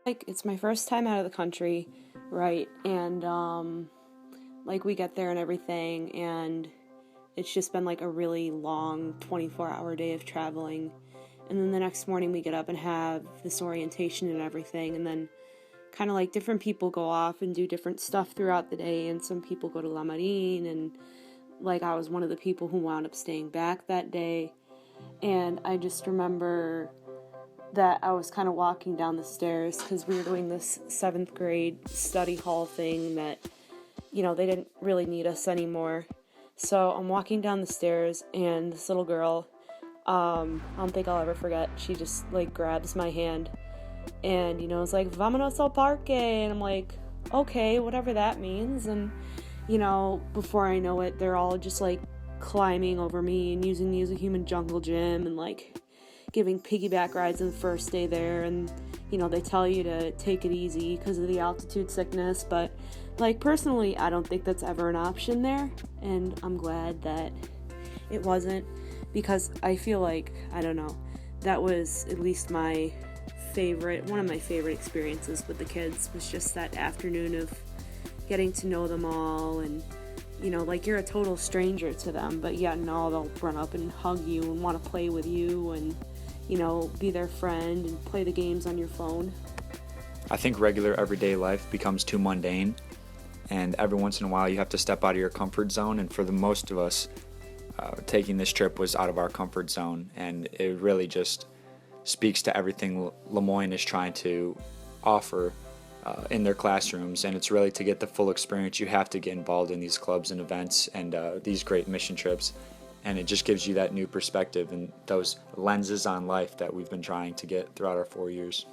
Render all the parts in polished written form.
Like, it's my first time out of the country, right? And like, we get there and everything, and it's just been like a really long 24-hour day of traveling. And then the next morning we get up and have this orientation and everything, and then kind of like different people go off and do different stuff throughout the day, and some people go to La Marine, and like I was one of the people who wound up staying back that day. And I just remember that I was kind of walking down the stairs because we were doing this 7th grade study hall thing that, they didn't really need us anymore. So I'm walking down the stairs, and this little girl, I don't think I'll ever forget, she just like grabs my hand and, is like, "Vámonos al parque," and I'm like, okay, whatever that means. And, before I know it, they're all just like climbing over me and using me as a human jungle gym, and like giving piggyback rides on the first day there. And they tell you to take it easy because of the altitude sickness, but like personally I don't think that's ever an option there, and I'm glad that it wasn't, because I feel like, I don't know, that was at least one of my favorite experiences with the kids, was just that afternoon of getting to know them all. And like, you're a total stranger to them, but yet and all, they'll run up and hug you and want to play with you and, be their friend and play the games on your phone. I think regular everyday life becomes too mundane, and every once in a while you have to step out of your comfort zone. And for the most of us, taking this trip was out of our comfort zone, and it really just speaks to everything Moyne is trying to offer in their classrooms. And it's really, to get the full experience, you have to get involved in these clubs and events and these great mission trips. And it just gives you that new perspective and those lenses on life that we've been trying to get throughout our 4 years.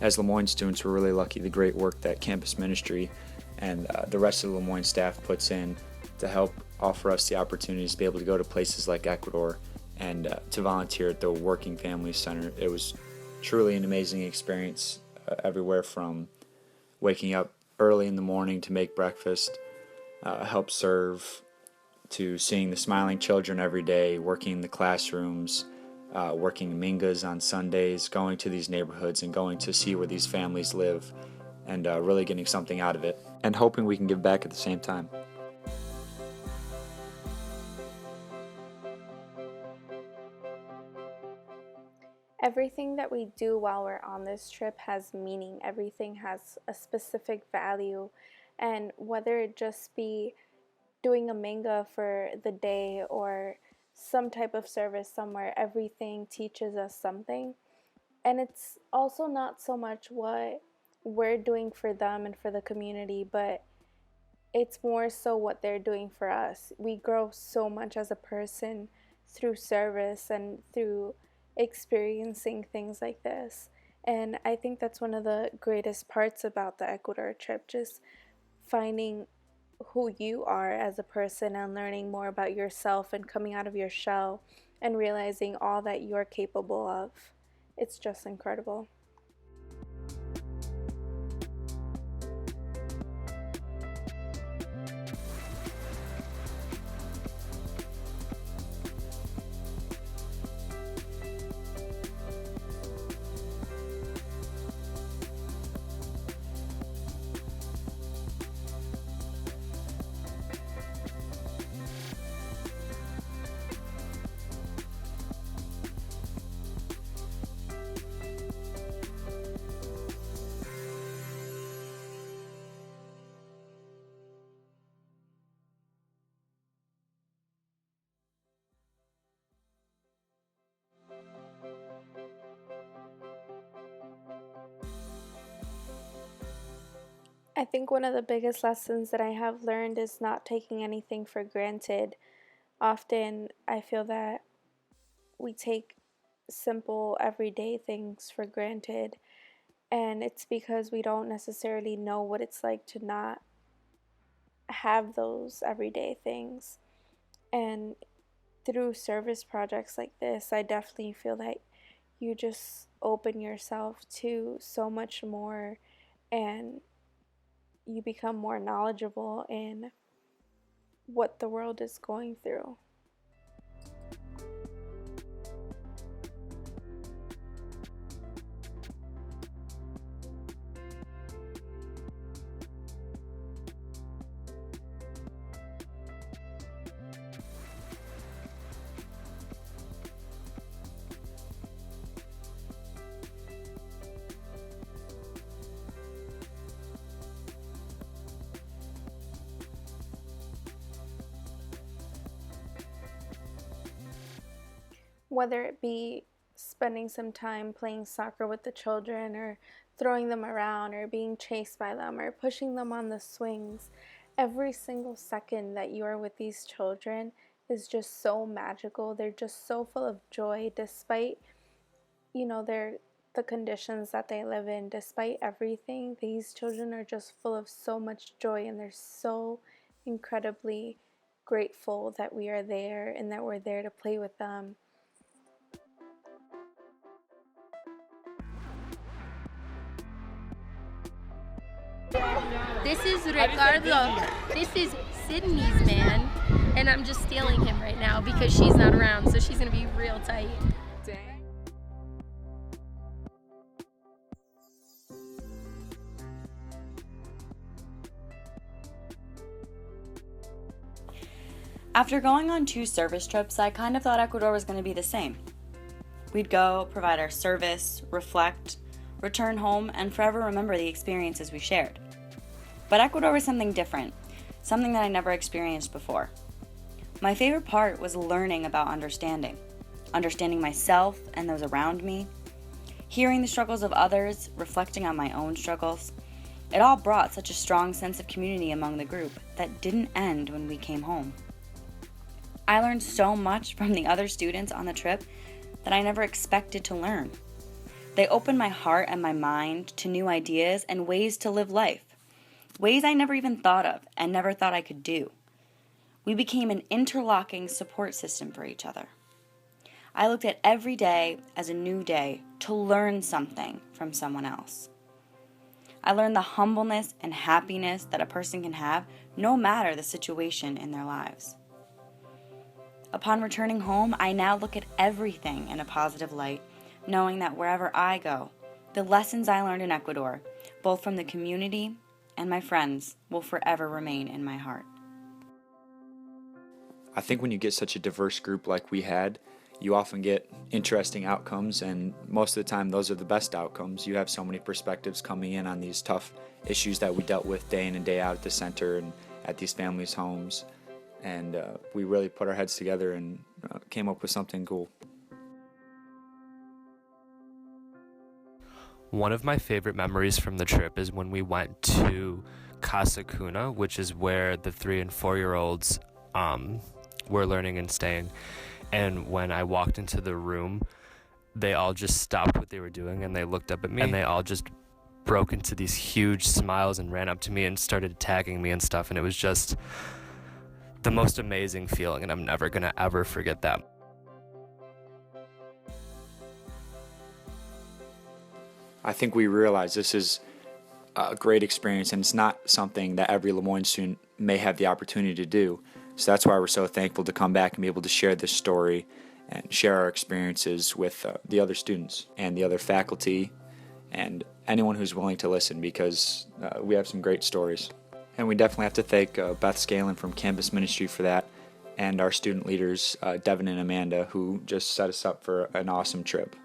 As Moyne students, we're really lucky the great work that campus ministry and the rest of the Moyne staff puts in to help offer us the opportunities to be able to go to places like Ecuador and to volunteer at the Working Families Center. It was truly an amazing experience, everywhere from waking up early in the morning to make breakfast, help serve, to seeing the smiling children every day, working in the classrooms, working mingas on Sundays, going to these neighborhoods and going to see where these families live, and really getting something out of it, and hoping we can give back at the same time. Everything that we do while we're on this trip has meaning. Everything has a specific value, and whether it just be doing a manga for the day or some type of service somewhere, everything teaches us something. And it's also not so much what we're doing for them and for the community, but it's more so what they're doing for us. We grow so much as a person through service and through experiencing things like this. And I think that's one of the greatest parts about the Ecuador trip, just finding who you are as a person and learning more about yourself and coming out of your shell and realizing all that you're capable of. It's just incredible. I think one of the biggest lessons that I have learned is not taking anything for granted. Often I feel that we take simple everyday things for granted, and it's because we don't necessarily know what it's like to not have those everyday things. And through service projects like this, I definitely feel that you just open yourself to so much more, and you become more knowledgeable in what the world is going through. Whether it be spending some time playing soccer with the children, or throwing them around, or being chased by them, or pushing them on the swings, every single second that you are with these children is just so magical. They're just so full of joy despite, their the conditions that they live in. Despite everything, these children are just full of so much joy, and they're so incredibly grateful that we are there and that we're there to play with them. This is Ricardo. This is Sydney's man. And I'm just stealing him right now because she's not around, so she's gonna be real tight. After going on 2 service trips, I kind of thought Ecuador was going to be the same. We'd go, provide our service, reflect, return home, and forever remember the experiences we shared. But Ecuador was something different, something that I never experienced before. My favorite part was learning about understanding myself and those around me, hearing the struggles of others, reflecting on my own struggles. It all brought such a strong sense of community among the group that didn't end when we came home. I learned so much from the other students on the trip that I never expected to learn. They opened my heart and my mind to new ideas and ways to live life, ways I never even thought of and never thought I could do. We became an interlocking support system for each other. I looked at every day as a new day to learn something from someone else. I learned the humbleness and happiness that a person can have no matter the situation in their lives. Upon returning home, I now look at everything in a positive light, knowing that wherever I go, the lessons I learned in Ecuador, both from the community and my friends, will forever remain in my heart. I think when you get such a diverse group like we had, you often get interesting outcomes, and most of the time those are the best outcomes. You have so many perspectives coming in on these tough issues that we dealt with day in and day out at the center and at these families' homes. And we really put our heads together and came up with something cool. One of my favorite memories from the trip is when we went to Casa Cuna, which is where the 3 and 4-year-olds were learning and staying. And when I walked into the room, they all just stopped what they were doing and they looked up at me, and they all just broke into these huge smiles and ran up to me and started tagging me and stuff. And it was just the most amazing feeling, and I'm never gonna ever forget that. I think we realize this is a great experience, and it's not something that every Lemoyne student may have the opportunity to do. So that's why we're so thankful to come back and be able to share this story and share our experiences with the other students and the other faculty and anyone who's willing to listen, because we have some great stories. And we definitely have to thank Beth Scalen from Campus Ministry for that, and our student leaders, Devin and Amanda, who just set us up for an awesome trip.